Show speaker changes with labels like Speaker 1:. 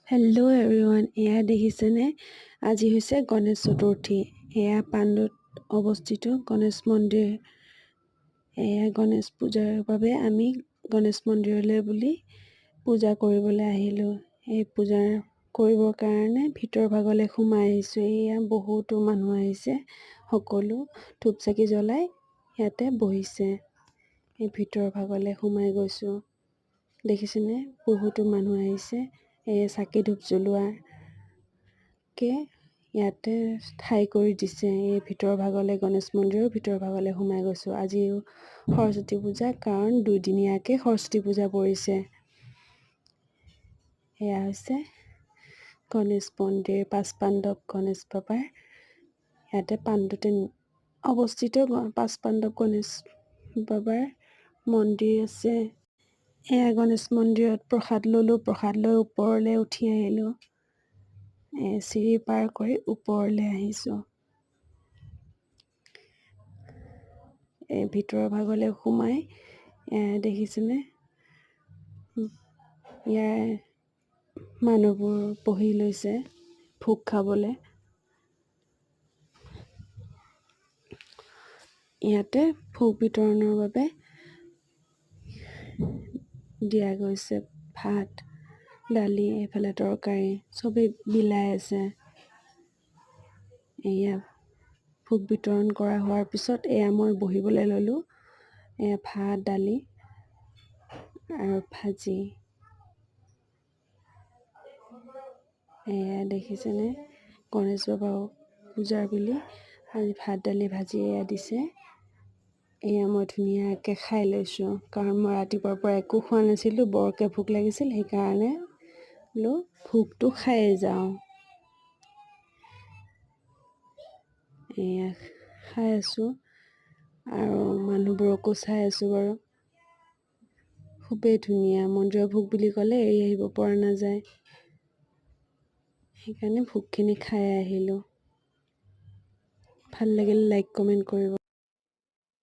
Speaker 1: Hello' everyone, এয়া দেখিছেনে? আজি হৈছে গণেশ চতুৰ্থী। এয়া পাণ্ডুত অৱস্থিত গণেশ মন্দিৰ। এয়া গণেশ পূজাৰ বাবে আমি গণেশ মন্দিৰলৈ বুলি পূজা কৰিবলৈ আহিলোঁ। এই পূজা কৰিবৰ কাৰণে ভিতৰ ভাগলৈ সোমাই আহিছোঁ। এয়া বহুতো মানুহ আহিছে, সকলো ধূপ চাকি জ্বলাই ইয়াতে বহিছে। এই ভিতৰ ভাগলৈ সোমাই গৈছোঁ, দেখিছেনে? বহুতো মানুহ আহিছে। এই চাকি ধূপ জ্বলোৱাকে ইয়াতে ঠাই কৰি দিছে। এই ভিতৰ ভাগলৈ, গণেশ মন্দিৰৰ ভিতৰ ভাগলৈ সোমাই গৈছোঁ। আজিও সৰস্বতী পূজা, কাৰণ দুদিনীয়াকৈ সৰস্বতী পূজা পৰিছে। এয়া হৈছে গণেশ মন্দিৰ, পাঁচপাণ্ডৱ গণেশ বাবাৰ ইয়াতে পাণ্ডুতে অৱস্থিত পাঁচপাণ্ডৱ গণেশ বাবাৰ মন্দিৰ আছে। এয়া গণেশ মন্দিৰত প্ৰসাদ ল'লোঁ। প্ৰসাদ লৈ ওপৰলৈ উঠি আহিলোঁ। চিৰি পাৰ কৰি ওপৰলৈ আহিছোঁ। এই ভিতৰৰ ভাগলৈ সোমাই দেখিছেনে? ইয়াৰ মানুহবোৰ বহি লৈছে ভোগ খাবলৈ। ইয়াতে ভোগ বিতৰণৰ বাবে দিয়া গৈছে ভাত, দালি, এইফালে তৰকাৰী, চবেই বিলাই আছে। এয়া ভোগ বিতৰণ কৰা হোৱাৰ পিছত এয়া মই বহিবলৈ ল'লোঁ। এয়া ভাত, দালি আৰু ভাজি। এয়া দেখিছেনে? গণেশ বাবাও পূজাৰ বুলি আজি ভাত, দালি, ভাজি এয়া দিছে। এয়া মই ধুনীয়াকৈ খাই লৈছোঁ, কাৰণ মই ৰাতিপুৱাৰ পৰা একো খোৱা নাছিলোঁ, বৰকৈ ভোক লাগিছিল। সেইকাৰণে বোলো ভোগটো খায়ে যাওঁ। এয়া খাই আছোঁ আৰু মানুহবোৰকো চাই আছোঁ বাৰু। খুবেই ধুনীয়া। মন্দিৰৰ ভোগ বুলি ক'লে এৰি আহিব পৰা নাযায়। সেইকাৰণে ভোগখিনি খাই আহিলোঁ। ভাল লাগিলে লাইক কমেণ্ট কৰিব।